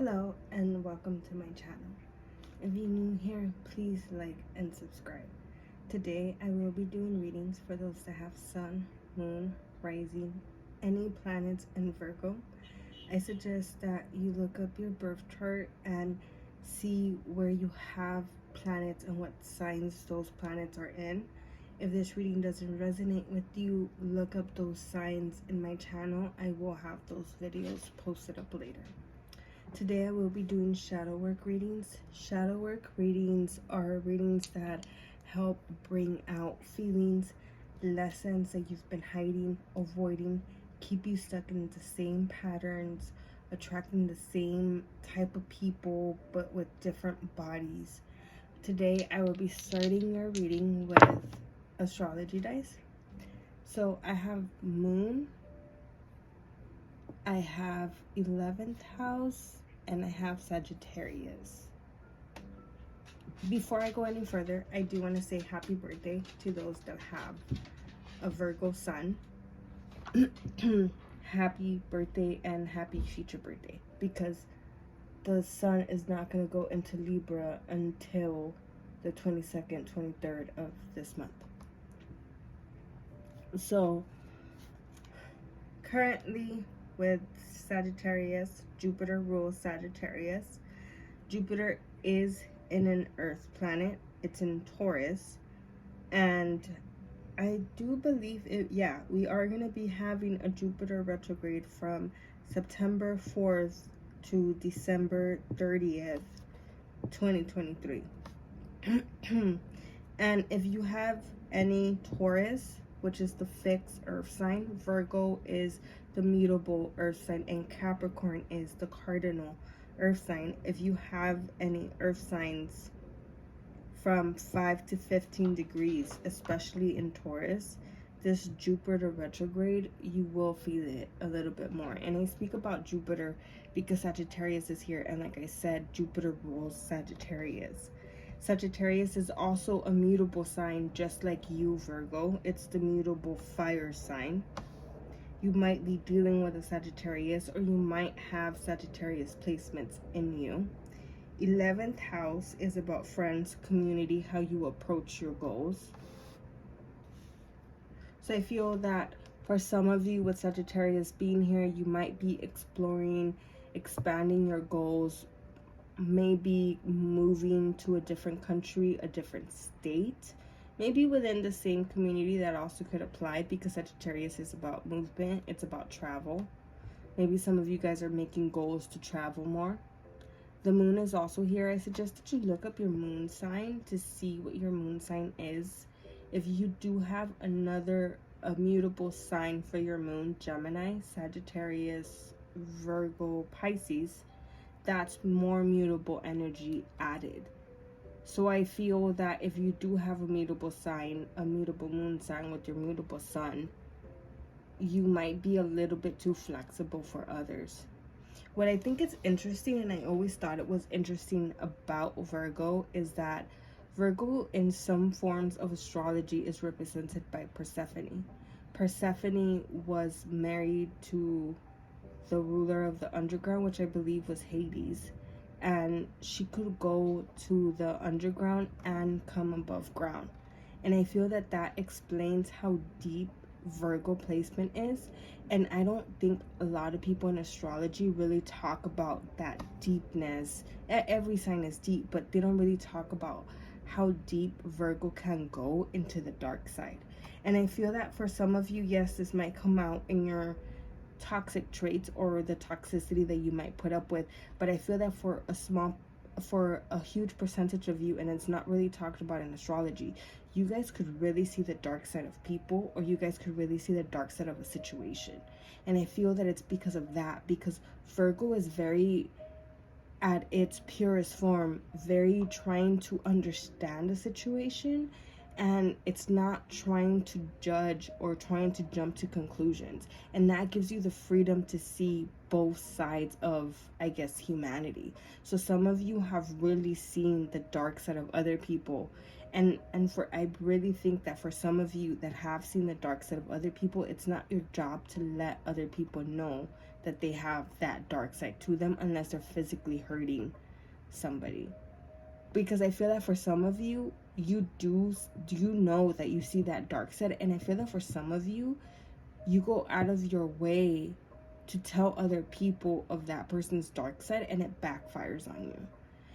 Hello and welcome to my channel. If you're new here, please like and subscribe. Today I will be doing readings for those that have Sun, Moon, Rising, any planets in Virgo. I suggest that you look up your birth chart and see where you have planets and what signs those planets are in. If this reading doesn't resonate with you, look up those signs in my channel. I will have those videos posted up later. Today I will be doing shadow work readings. Shadow work readings are readings that help bring out feelings, lessons that you've been hiding, avoiding, keep you stuck in the same patterns, attracting the same type of people but with different bodies. Today I will be starting your reading with astrology dice. So I have Moon, I have 11th house, and I have Sagittarius. Before I go any further, I do want to say happy birthday to those that have a Virgo sun. Happy birthday and happy future birthday, because the sun is not going to go into Libra until the 22nd, 23rd of this month. So currently with Sagittarius, Jupiter rules Sagittarius. Jupiter is in an Earth planet. It's in Taurus. And I do believe we are going to be having a Jupiter retrograde from September 4th to December 30th, 2023. And if you have any Taurus, which is the fixed earth sign, Virgo is the mutable earth sign, and Capricorn is the cardinal earth sign. If you have any earth signs from 5 to 15 degrees, especially in Taurus, this Jupiter retrograde, you will feel it a little bit more. And I speak about Jupiter because Sagittarius is here, and like I said, Jupiter rules Sagittarius. Sagittarius is also a mutable sign, just like you, Virgo. It's the mutable fire sign. You might be dealing with a Sagittarius, or you might have Sagittarius placements in you. 11th house is about friends, community, how you approach your goals. So I feel that for some of you with Sagittarius being here, you might be exploring, expanding your goals, maybe moving to a different country, a different state, maybe within the same community. That also could apply, because Sagittarius is about movement, it's about travel. Maybe some of you guys are making goals to travel more. The moon is also here. I suggest that you look up your moon sign to see what your moon sign is. If you do have a mutable sign for your moon, Gemini, Sagittarius, Virgo, Pisces, that's more mutable energy added. So I feel that if you do have a mutable sign, a mutable moon sign with your mutable sun, you might be a little bit too flexible for others. What I think is interesting, and I always thought it was interesting about Virgo, is that Virgo in some forms of astrology is represented by Persephone. Persephone was married to the ruler of the underground, which I believe was Hades, and she could go to the underground and come above ground. And I feel that that explains how deep Virgo placement is. And I don't think a lot of people in astrology really talk about that deepness. Every sign is deep, but they don't really talk about how deep Virgo can go into the dark side. And I feel that for some of you, yes, this might come out in your toxic traits or the toxicity that you might put up with, but I feel that for a huge percentage of you, and it's not really talked about in astrology, you guys could really see the dark side of people, or you guys could really see the dark side of a situation. And I feel that it's because of that, because Virgo is very, at its purest form, very trying to understand a situation, and it's not trying to judge or trying to jump to conclusions. And that gives you the freedom to see both sides of, I guess, humanity. So some of you have really seen the dark side of other people, and I really think that for some of you that have seen the dark side of other people, it's not your job to let other people know that they have that dark side to them unless they're physically hurting somebody. Because I feel that for some of you, you know that you see that dark side, and I feel that for some of you, you go out of your way to tell other people of that person's dark side, and it backfires on you.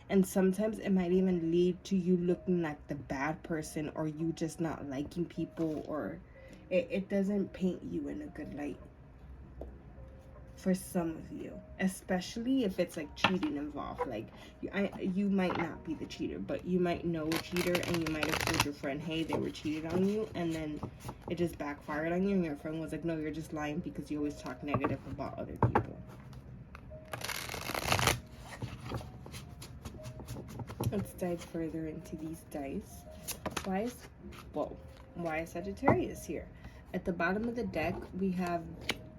And sometimes it might even lead to you looking like the bad person, or you just not liking people, or it doesn't paint you in a good light for some of you, especially if it's like cheating involved. Like you might not be the cheater, but you might know a cheater, and you might have told your friend, hey, they were cheated on you, and then it just backfired on you, and your friend was like, no, you're just lying because you always talk negative about other people. Let's dive further into these dice. Why is Sagittarius here? At the bottom of the deck, we have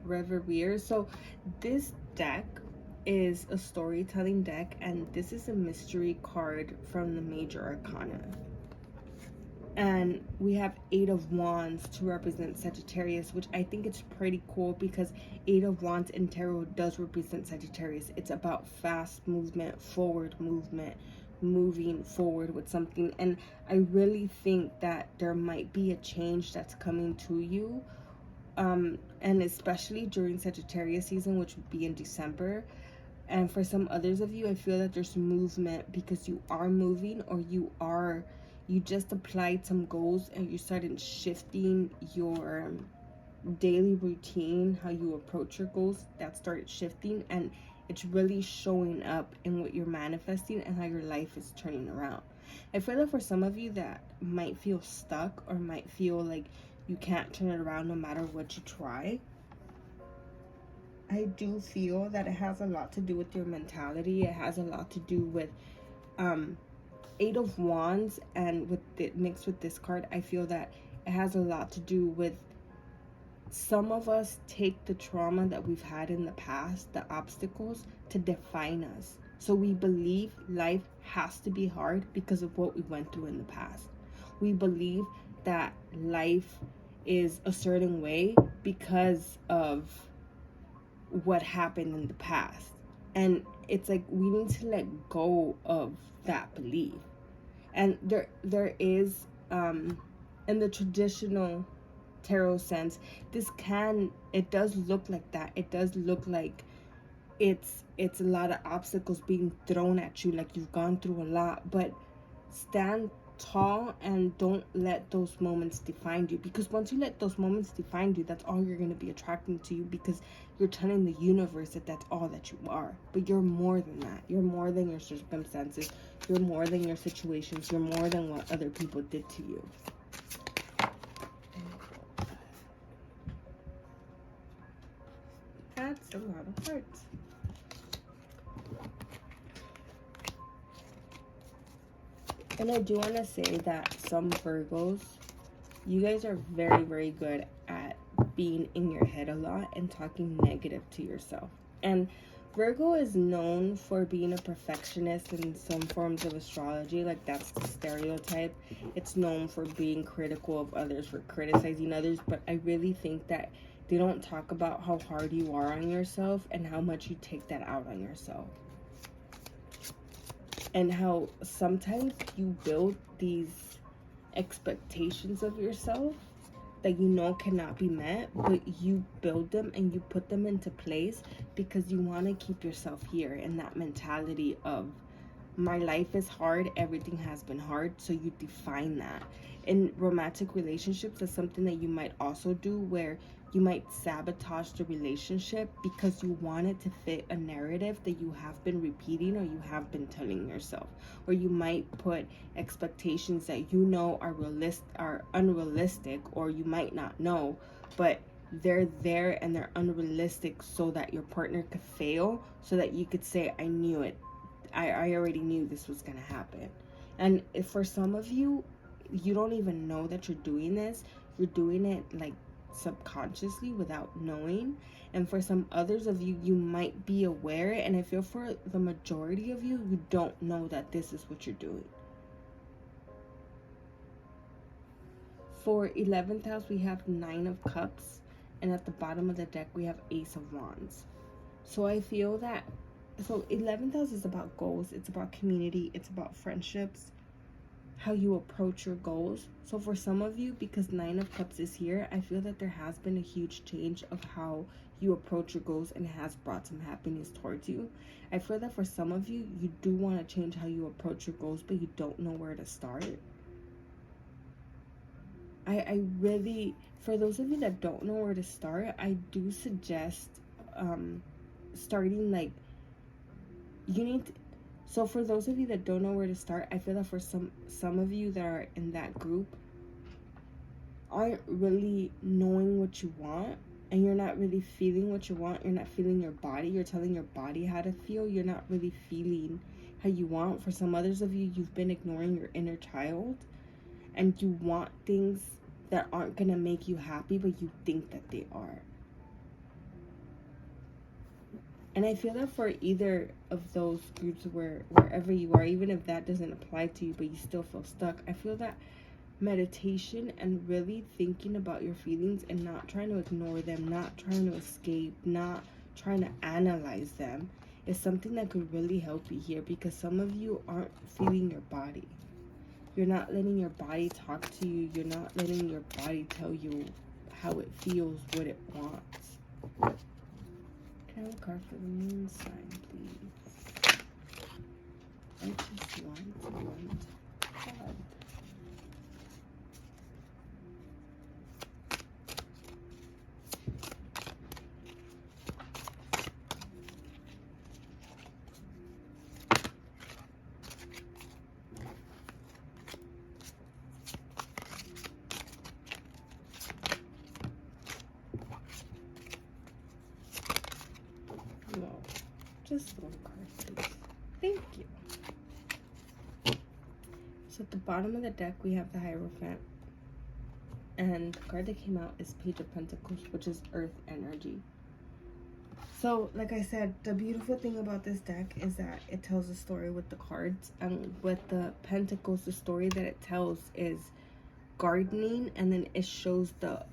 Reverie. So this deck is a storytelling deck, and this is a mystery card from the Major Arcana. And we have 8 of Wands to represent Sagittarius, which I think it's pretty cool because 8 of Wands in tarot does represent Sagittarius. It's about fast movement, forward movement, moving forward with something. And I really think that there might be a change that's coming to you, and especially during Sagittarius season, which would be in December. And for some others of you, I feel that there's movement because you are moving, or you just applied some goals and you started shifting your daily routine, how you approach your goals. That started shifting, and it's really showing up in what you're manifesting and how your life is turning around. I feel that for some of you that might feel stuck, or might feel like you can't turn it around no matter what you try, I do feel that it has a lot to do with your mentality. It has a lot to do with 8 of Wands, and with it mixed with this card, I feel that it has a lot to do with some of us take the trauma that we've had in the past, the obstacles, to define us. So we believe life has to be hard because of what we went through in the past. We believe that life is a certain way because of what happened in the past. And it's like we need to let go of that belief. And there is in the traditional tarot sense, it does look like that. It does look like it's a lot of obstacles being thrown at you, like you've gone through a lot. But stand tall and don't let those moments define you, because once you let those moments define you, that's all you're going to be attracting to you, because you're telling the universe that that's all that you are. But you're more than that. You're more than your circumstances. You're more than your situations. You're more than what other people did to you. That's a lot of hearts. And I do want to say that some Virgos, you guys are very, very good at being in your head a lot and talking negative to yourself. And Virgo is known for being a perfectionist in some forms of astrology. Like, that's the stereotype. It's known for being critical of others, for criticizing others. But I really think that they don't talk about how hard you are on yourself and how much you take that out on yourself. And how sometimes you build these expectations of yourself that you know cannot be met, but you build them and you put them into place because you want to keep yourself here in that mentality of, my life is hard, everything has been hard. So you define that. In romantic relationships, that's something that you might also do, where you might sabotage the relationship because you want it to fit a narrative that you have been repeating or you have been telling yourself. Or you might put expectations that you know are unrealistic, or you might not know, but they're there and they're unrealistic so that your partner could fail, so that you could say, I knew it. I already knew this was going to happen. And if for some of you, you don't even know that you're doing this. You're doing it like subconsciously without knowing. And for some others of you, you might be aware. And I feel for the majority of you, you don't know that this is what you're doing. For 11th house, we have 9 of Cups. And at the bottom of the deck, we have Ace of Wands. So I feel that, so 11th house is about goals, it's about community, it's about friendships, how you approach your goals. So for some of you, because 9 of Cups is here, I feel that there has been a huge change of how you approach your goals, and it has brought some happiness towards you. I feel that for some of you, you do want to change how you approach your goals, but you don't know where to start. I really, for those of you that don't know where to start, I do suggest starting, like, you need to, so for those of you that don't know where to start, I feel that for some of you that are in that group aren't really knowing what you want, and you're not really feeling what you want. You're not feeling your body. You're telling your body how to feel. You're not really feeling how you want. For some others of you, you've been ignoring your inner child, and you want things that aren't gonna make you happy, but you think that they are. And I feel that for either of those groups, wherever you are, even if that doesn't apply to you, but you still feel stuck, I feel that meditation and really thinking about your feelings and not trying to ignore them, not trying to escape, not trying to analyze them, is something that could really help you here, because some of you aren't feeling your body. You're not letting your body talk to you. You're not letting your body tell you how it feels, what it wants. Can I have a card for the moon sign, please? I just want one card. No, just one card, please. Thank you. So at the bottom of the deck, we have the Hierophant. And the card that came out is Page of Pentacles, which is Earth energy. So, like I said, the beautiful thing about this deck is that it tells a story with the cards. And with the Pentacles, the story that it tells is gardening, and then it shows the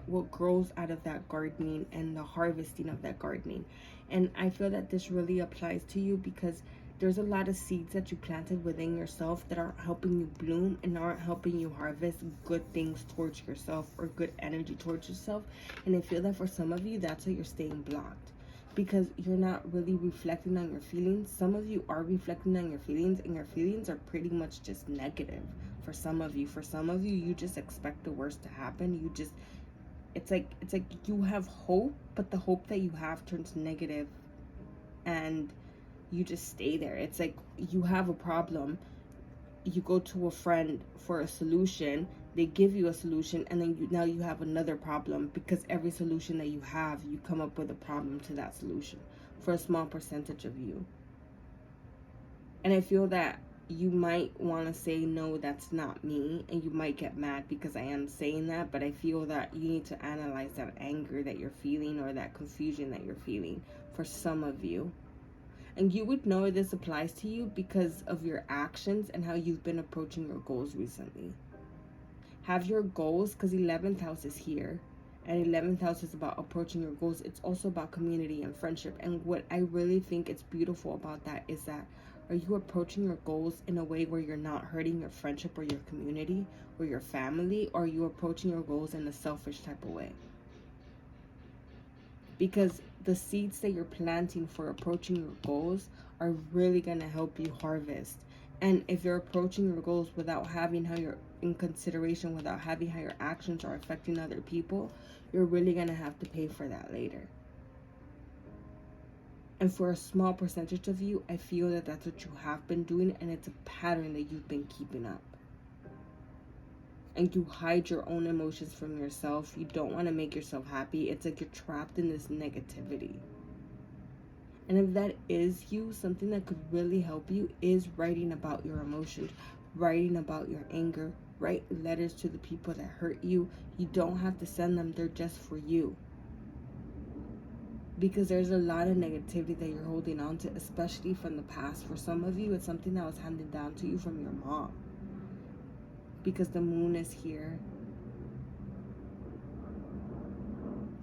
what grows out of that gardening and the harvesting of that gardening. And I feel that this really applies to you, because there's a lot of seeds that you planted within yourself that aren't helping you bloom and aren't helping you harvest good things towards yourself or good energy towards yourself. And I feel that for some of you, that's why you're staying blocked, because you're not really reflecting on your feelings. Some of you are reflecting on your feelings, and your feelings are pretty much just negative. For some of you, you just expect the worst to happen. You just, it's like you have hope, but the hope that you have turns negative, and you just stay there. It's like you have a problem, you go to a friend for a solution, they give you a solution, and then now you have another problem, because every solution that you have, you come up with a problem to that solution for a small percentage of you. And I feel that you might want to say, no, that's not me, and you might get mad because I am saying that, but I feel that you need to analyze that anger that you're feeling, or that confusion that you're feeling, for some of you. And you would know this applies to you because of your actions and how you've been approaching your goals recently. Have your goals, because 11th house is here, and 11th house is about approaching your goals. It's also about community and friendship. And what I really think is beautiful about that is that, are you approaching your goals in a way where you're not hurting your friendship or your community or your family, or are you approaching your goals in a selfish type of way? Because the seeds that you're planting for approaching your goals are really going to help you harvest. And if you're approaching your goals without having how you're in consideration, without having how your actions are affecting other people, you're really going to have to pay for that later. And for a small percentage of you, I feel that that's what you have been doing, and it's a pattern that you've been keeping up. And you hide your own emotions from yourself. You don't want to make yourself happy. It's like you're trapped in this negativity. And if that is you, something that could really help you is writing about your emotions, writing about your anger. Write letters to the people that hurt you. You don't have to send them. They're just for you. Because there's a lot of negativity that you're holding on to, especially from the past. For some of you, it's something that was handed down to you from your mom. Because the moon is here.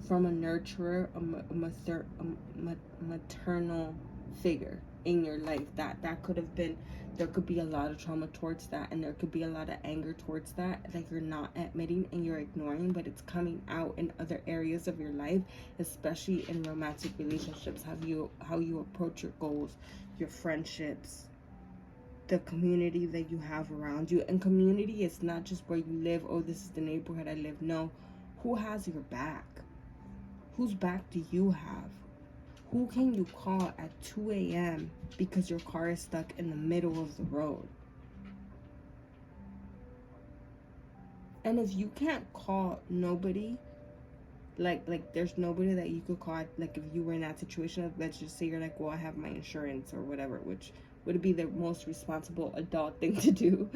from a nurturer, a maternal figure in your life. That could have been, there could be a lot of trauma towards that, and there could be a lot of anger towards that you're not admitting and you're ignoring, but it's coming out in other areas of your life, especially in romantic relationships. How you approach your goals, your friendships, the community that you have around you. And community is not just where you live. Oh, this is the neighborhood I live. No, who has your back? Whose back do you have? Who can you call at 2 a.m. because your car is stuck in the middle of the road? And if you can't call nobody, like there's nobody that you could call, like if you were in that situation, let's just say you're like, well, I have my insurance or whatever, which would be the most responsible adult thing to do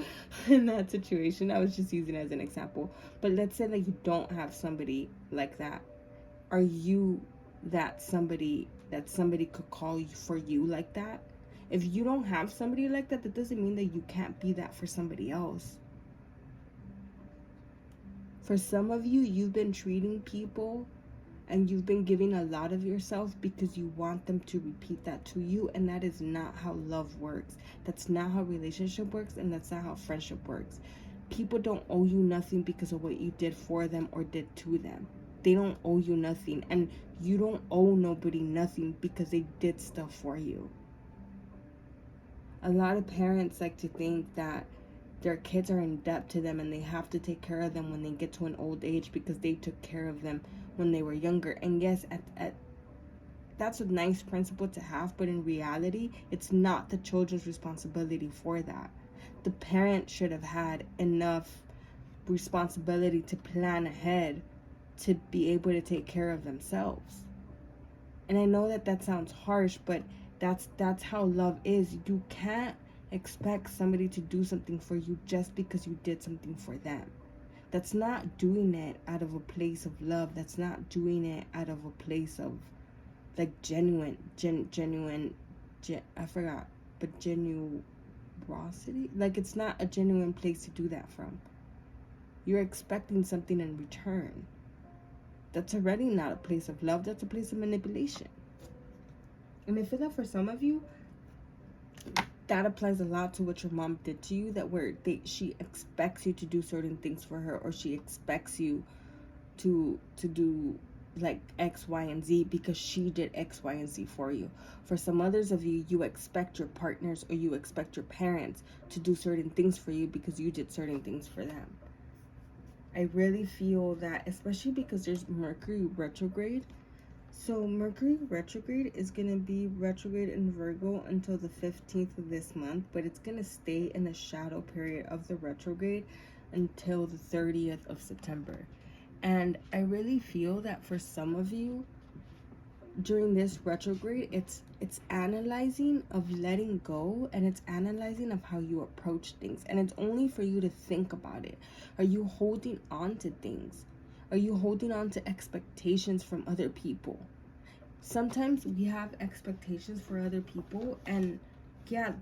in that situation. I was just using it as an example. But let's say that you don't have somebody like that. Are you that somebody could call you for you like that? If you don't have somebody like that, that doesn't mean that you can't be that for somebody else. For some of you, you've been treating people and you've been giving a lot of yourself because you want them to repeat that to you, and that is not how love works. That's not how relationship works, and that's not how friendship works. People don't owe you nothing because of what you did for them or did to them. They don't owe you nothing, and you don't owe nobody nothing because they did stuff for you. A lot of parents like to think that their kids are in debt to them and they have to take care of them when they get to an old age because they took care of them when they were younger. And yes, that's a nice principle to have, but in reality, it's not the children's responsibility for that. The parent should have had enough responsibility to plan ahead to be able to take care of themselves. And I know that sounds harsh, but that's how love is. You can't expect somebody to do something for you just because you did something for them. That's not doing it out of a place of love. That's not doing it out of a place of like genuine, I forgot, but generosity. Like, it's not a genuine place to do that from. You're expecting something in return. That's already not a place of love. That's a place of manipulation. And I feel that for some of you, that applies a lot to what your mom did to you, that she expects you to do certain things for her, or she expects you to do like X, Y, and Z because she did X, Y, and Z for you. For some others of you, you expect your partners or you expect your parents to do certain things for you because you did certain things for them. I really feel that, especially because there's Mercury retrograde. So Mercury retrograde is going to be retrograde in Virgo until the 15th of this month, but it's going to stay in the shadow period of the retrograde until the 30th of September. And I really feel that for some of you, during this retrograde, it's analyzing of letting go, and it's analyzing of how you approach things. And it's only for you to think about it. Are you holding on to things? Are you holding on to expectations from other people? Sometimes we have expectations for other people, and yeah,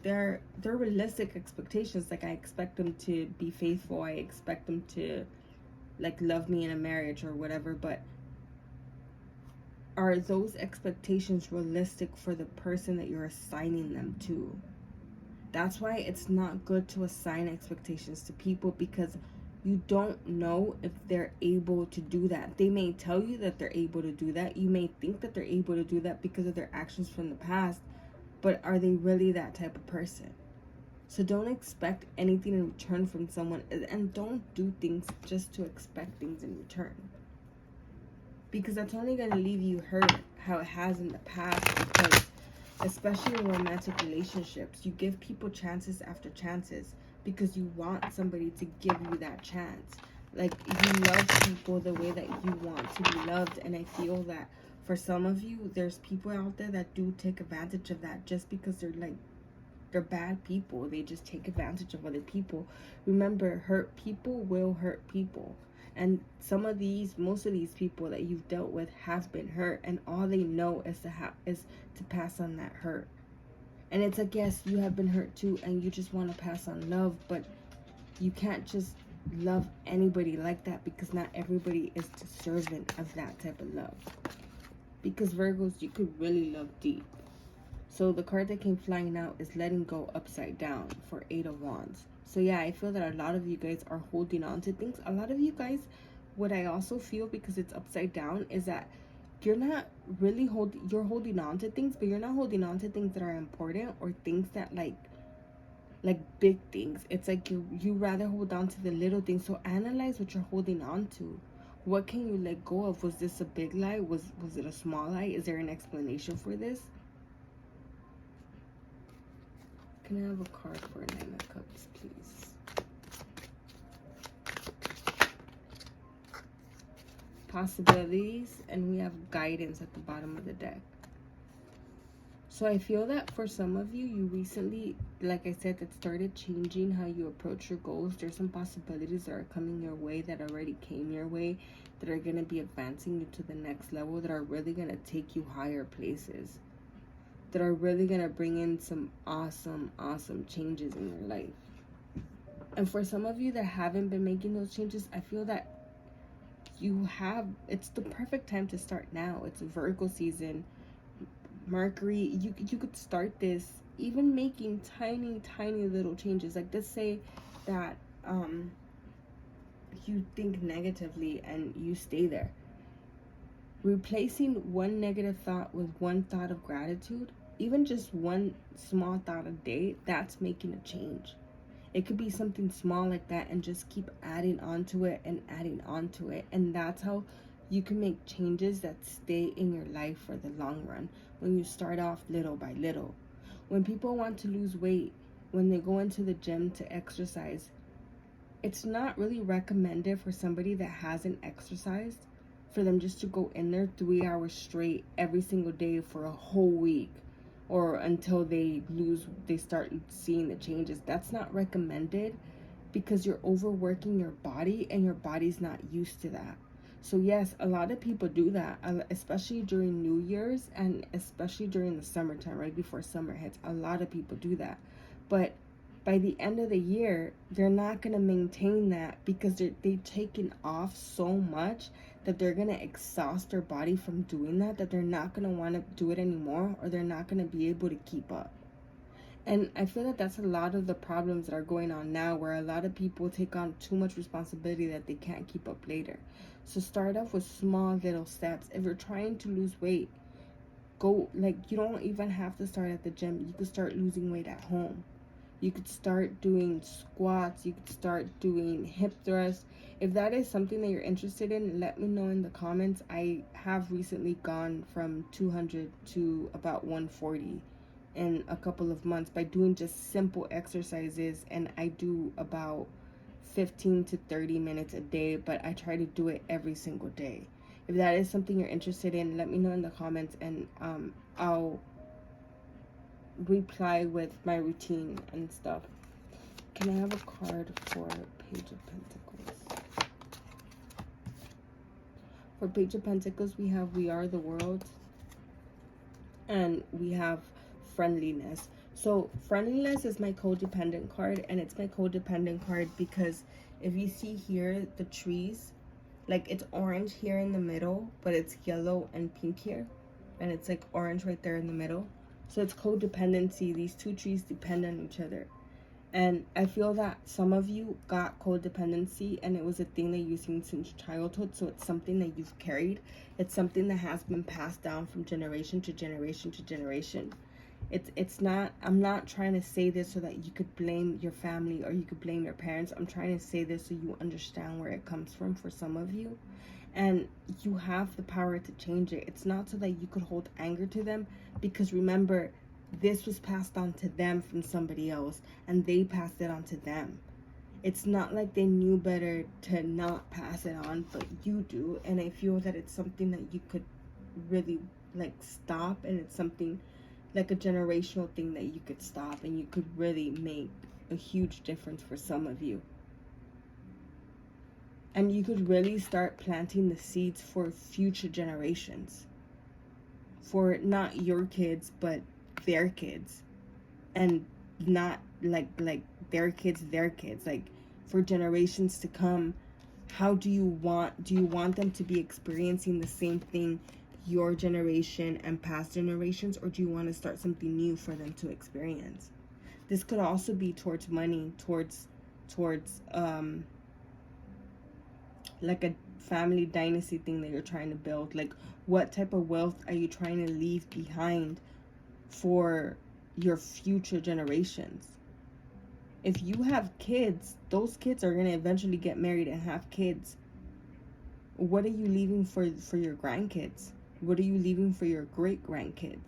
they're realistic expectations. Like, I expect them to be faithful. I expect them to like love me in a marriage or whatever, but are those expectations realistic for the person that you're assigning them to? That's why it's not good to assign expectations to people, because you don't know if they're able to do that. They may tell you that they're able to do that. You may think that they're able to do that because of their actions from the past, but are they really that type of person? So don't expect anything in return from someone, and don't do things just to expect things in return, because that's only going to leave you hurt how it has in the past. Because especially in romantic relationships, you give people chances after chances because you want somebody to give you that chance. Like, you love people the way that you want to be loved. And I feel that for some of you, there's people out there that do take advantage of that just because they're bad people. They just take advantage of other people. Remember, hurt people will hurt people. And most of these people that you've dealt with have been hurt, and all they know is to pass on that hurt. And it's like, yes, you have been hurt too, and you just want to pass on love, but you can't just love anybody like that, because not everybody is deserving of that type of love. Because Virgos, you could really love deep. So the card that came flying out is letting go upside down for 8 of Wands. So yeah, I feel that a lot of you guys are holding on to things. A lot of you guys, what I also feel, because it's upside down, is that you're not really you're holding on to things, but you're not holding on to things that are important, or things that like big things. It's like you rather hold on to the little things. So analyze what you're holding on to. What can you let go of? Was this a big lie? Was it a small lie? Is there an explanation for this? Can I have a card for 9 of Cups, please? Possibilities, and we have guidance at the bottom of the deck. So I feel that for some of you, you recently, like I said, that started changing how you approach your goals. There's some possibilities that are coming your way, that already came your way, that are going to be advancing you to the next level, that are really going to take you higher places, that are really going to bring in some awesome changes in your life. And for some of you that haven't been making those changes, I feel that it's the perfect time to start now. It's Virgo season. Mercury, you could start this, even making tiny little changes. Like, let's say that you think negatively and you stay there. Replacing one negative thought with one thought of gratitude, even just one small thought a day, that's making a change. It could be something small like that, and just keep adding onto it and adding onto it. And that's how you can make changes that stay in your life for the long run, when you start off little by little. When people want to lose weight, when they go into the gym to exercise, it's not really recommended for somebody that hasn't exercised for them just to go in there 3 hours straight every single day for a whole week, or until they start seeing the changes. That's not recommended, because you're overworking your body, and your body's not used to that. So yes, a lot of people do that, especially during New Year's, and especially during the summertime, right before summer hits. A lot of people do that. But by the end of the year, they're not going to maintain that, because they've taken off so much that they're going to exhaust their body from doing that they're not going to want to do it anymore, or they're not going to be able to keep up. And I feel that that's a lot of the problems that are going on now, where a lot of people take on too much responsibility that they can't keep up later. So start off with small little steps. If you're trying to lose weight, you don't even have to start at the gym. You could start losing weight at home. You could start doing squats. You could start doing hip thrusts. If that is something that you're interested in, let me know in the comments. I have recently gone from 200 to about 140 in a couple of months by doing just simple exercises, and I do about 15 to 30 minutes a day, but I try to do it every single day. If that is something you're interested in, let me know in the comments, and I'll reply with my routine and stuff. Can I have a card for Page of Pentacles? For Page of Pentacles, we have We Are the World, and we have Friendliness. So Friendliness is my codependent card, and it's my codependent card because if you see here, the trees, like, it's orange here in the middle, but it's yellow and pink here, and it's like orange right there in the middle. So it's codependency. These two trees depend on each other. And I feel that some of you got codependency, and it was a thing that you've seen since childhood. So it's something that you've carried. It's something that has been passed down from generation to generation to generation. It's not, I'm not trying to say this so that you could blame your family or you could blame your parents. I'm trying to say this so you understand where it comes from for some of you. And you have the power to change it. It's not so that you could hold anger to them, because remember, this was passed on to them from somebody else, and they passed it on to them. It's not like they knew better to not pass it on, but you do. And I feel that it's something that you could really stop, and it's something like a generational thing that you could stop, and you could really make a huge difference for some of you. And you could really start planting the seeds for future generations, for not your kids but their kids, and not like their kids, like for generations to come, how do you want them to be experiencing the same thing your generation and past generations, or do you want to start something new for them to experience? This could also be towards money, towards like a family dynasty thing that you're trying to build. Like, what type of wealth are you trying to leave behind for your future generations? If you have kids, those kids are going to eventually get married and have kids. What are you leaving for your grandkids? What are you leaving for your great grandkids?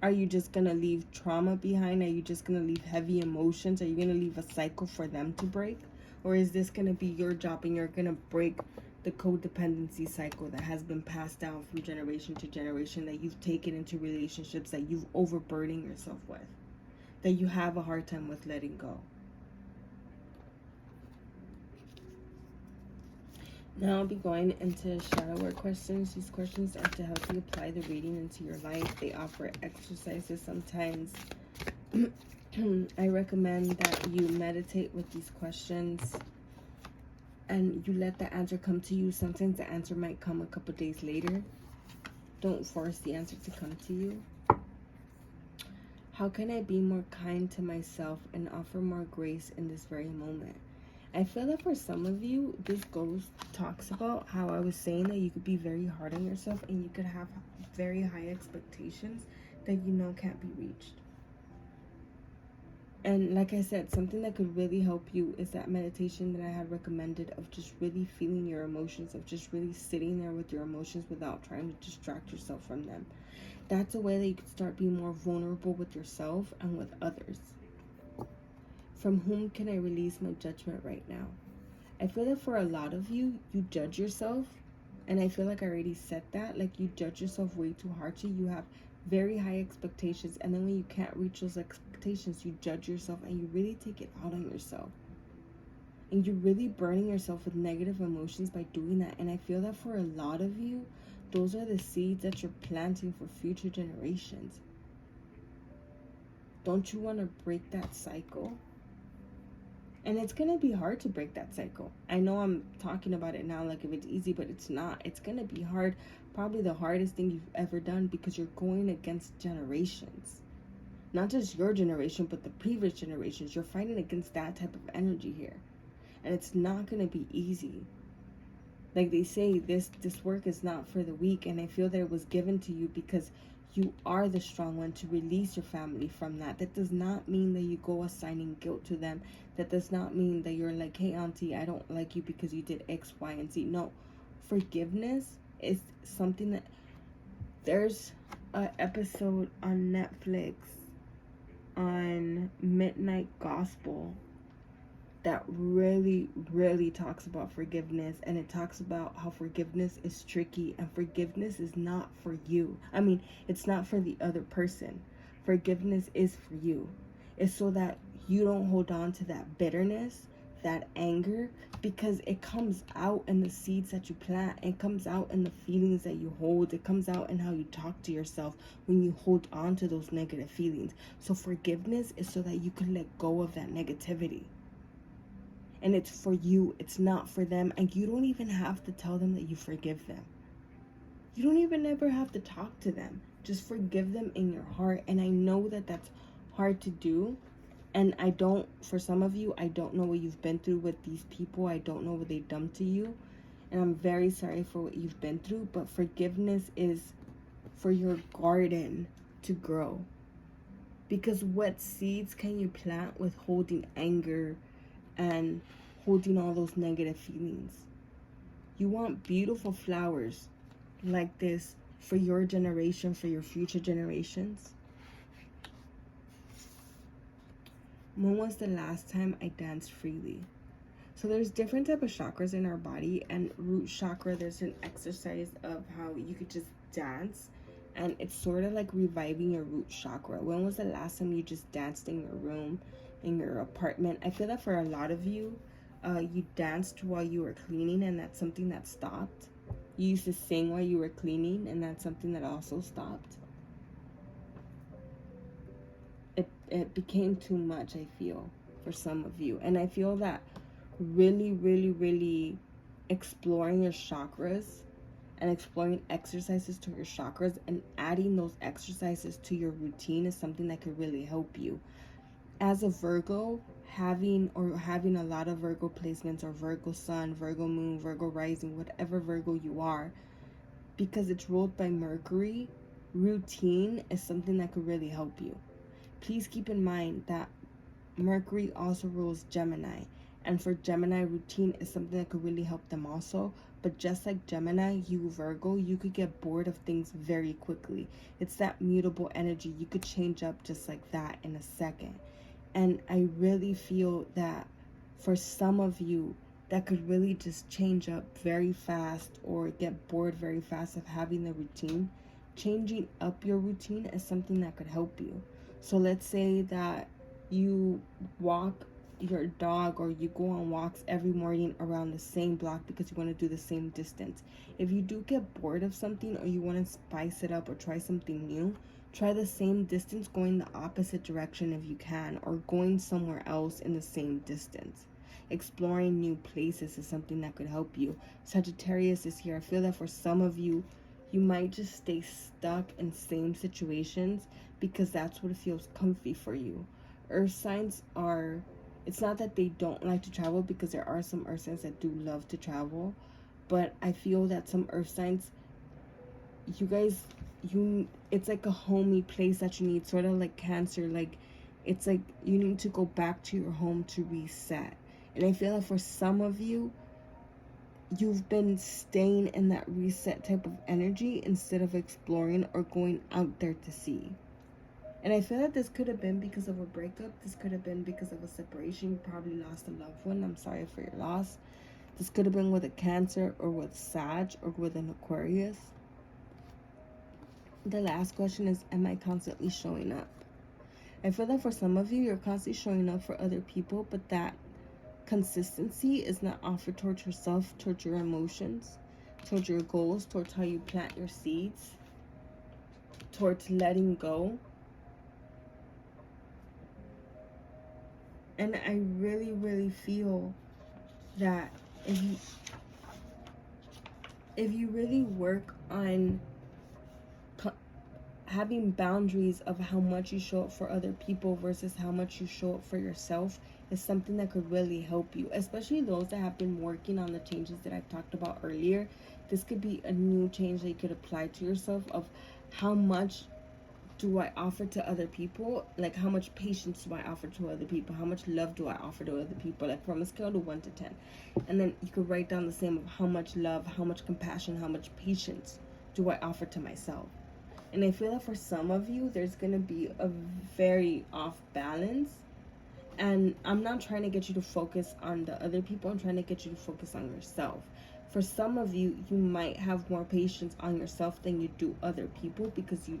Are you just going to leave trauma behind? Are you just going to leave heavy emotions? Are you going to leave a cycle for them to break? Or is this going to be your job and you're going to break the codependency cycle that has been passed down from generation to generation, that you've taken into relationships that you've overburdened yourself with, that you have a hard time with letting go? Now I'll be going into shadow work questions. These questions are to help you apply the reading into your life. They offer exercises sometimes. I recommend that you meditate with these questions and you let the answer come to you. Sometimes the answer might come a couple days later. Don't force the answer to come to you. How can I be more kind to myself and offer more grace in this very moment? I feel that for some of you, this talks about how I was saying that you could be very hard on yourself and you could have very high expectations that you know can't be reached. And like I said, something that could really help you is that meditation that I had recommended of just really feeling your emotions, of just really sitting there with your emotions without trying to distract yourself from them. That's a way that you can start being more vulnerable with yourself and with others. From whom can I release my judgment right now? I feel that for a lot of you, you judge yourself. And I feel like I already said that. Like, you judge yourself way too harshly. You have very high expectations. And then when you can't reach those expectations, you judge yourself and you really take it out on yourself. And you're really burning yourself with negative emotions by doing that. And I feel that for a lot of you, those are the seeds that you're planting for future generations. Don't you want to break that cycle? And it's going to be hard to break that cycle. I know I'm talking about it now like if it's easy, but it's not. It's going to be hard. Probably the hardest thing you've ever done, because you're going against generations. Not just your generation, but the previous generations. You're fighting against that type of energy here. And it's not going to be easy. Like they say, this work is not for the weak. And I feel that it was given to you because you are the strong one to release your family from that. That does not mean that you go assigning guilt to them. That does not mean that you're like, hey, auntie, I don't like you because you did X, Y, and Z. No, forgiveness is something that... There's an episode on Netflix on Midnight Gospel that really, really talks about forgiveness. And it talks about how forgiveness is tricky, and forgiveness is not for you. I mean, it's not for the other person. Forgiveness is for you. It's so that you don't hold on to that bitterness, that anger, because it comes out in the seeds that you plant. It comes out in the feelings that you hold. It comes out in how you talk to yourself when you hold on to those negative feelings. So forgiveness is so that you can let go of that negativity. And it's for you. It's not for them. And you don't even have to tell them that you forgive them. You don't even ever have to talk to them. Just forgive them in your heart. And I know that that's hard to do. And for some of you, I don't know what you've been through with these people. I don't know what they've done to you. And I'm very sorry for what you've been through. But forgiveness is for your garden to grow. Because what seeds can you plant with holding anger and holding all those negative feelings? You want beautiful flowers like this for your generation, for your future generations. When was the last time I danced freely? So there's different type of chakras in our body, and root chakra, there's an exercise of how you could just dance, and it's sort of like reviving your root chakra. When was the last time you just danced in your room, in your apartment? I feel that for a lot of you, you danced while you were cleaning, and that's something that stopped. You used to sing while you were cleaning, and that's something that also stopped. it became too much, I feel, for some of you. And I feel that really, really, really exploring your chakras and exploring exercises to your chakras and adding those exercises to your routine is something that could really help you. As a Virgo, having a lot of Virgo placements, or Virgo sun, Virgo moon, Virgo rising, whatever Virgo you are, because it's ruled by Mercury, routine is something that could really help you. Please keep in mind that Mercury also rules Gemini, and for Gemini, routine is something that could really help them also. But just like Gemini, you Virgo, you could get bored of things very quickly. It's that mutable energy. You could change up just like that in a second. And I really feel that for some of you, that could really just change up very fast or get bored very fast of having the routine. Changing up your routine is something that could help you. So let's say that you walk your dog or you go on walks every morning around the same block because you want to do the same distance. If you do get bored of something or you want to spice it up or try something new, try the same distance going the opposite direction if you can, or going somewhere else in the same distance. Exploring new places is something that could help you. Sagittarius is here. I feel that for some of you, you might just stay stuck in same situations because that's what feels comfy for you. Earth signs are, it's not that they don't like to travel, because there are some earth signs that do love to travel, but I feel that some earth signs, you guys, it's like a homey place that you need, sort of like Cancer. Like, it's like you need to go back to your home to reset. And I feel that for some of you, you've been staying in that reset type of energy instead of exploring or going out there to see. And I feel that this could have been because of a breakup. This could have been because of a separation. You probably lost a loved one. I'm sorry for your loss. This could have been with a Cancer or with Sag or with an Aquarius. The last question is, am I constantly showing up? I feel that for some of you, you're constantly showing up for other people, but that consistency is not offered towards yourself, towards your emotions, towards your goals, towards how you plant your seeds, towards letting go. And I really, really feel that if you really work on having boundaries of how much you show up for other people versus how much you show up for yourself, is something that could really help you, especially those that have been working on the changes that I've talked about earlier. This could be a new change that you could apply to yourself, of how much do I offer to other people? Like, how much patience do I offer to other people? How much love do I offer to other people? Like, from a scale to 1 to 10. And then you could write down the same of how much love, how much compassion, how much patience do I offer to myself? And I feel that for some of you, there's going to be a very off balance. And I'm not trying to get you to focus on the other people. I'm trying to get you to focus on yourself. For some of you, you might have more patience on yourself than you do other people, because you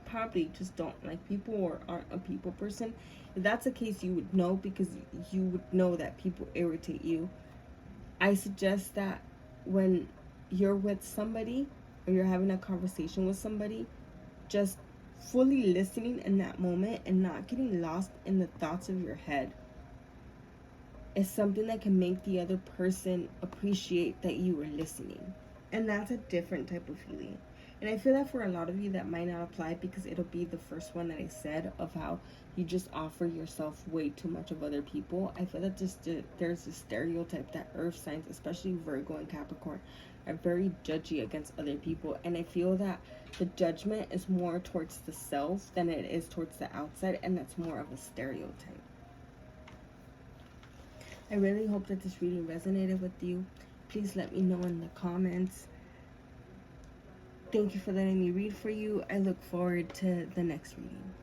probably just don't like people or aren't a people person. If that's the case, you would know, because you would know that people irritate you. I suggest that when you're with somebody or you're having a conversation with somebody, just fully listening in that moment and not getting lost in the thoughts of your head is something that can make the other person appreciate that you were listening. And that's a different type of feeling. And I feel that for a lot of you that might not apply, because it'll be the first one that I said, of how you just offer yourself way too much of other people. I feel that there's a stereotype that earth signs, especially Virgo and Capricorn, are very judgy against other people. And I feel that the judgment is more towards the self than it is towards the outside, and that's more of a stereotype. I really hope that this reading resonated with you. Please let me know in the comments. Thank you for letting me read for you. I look forward to the next reading.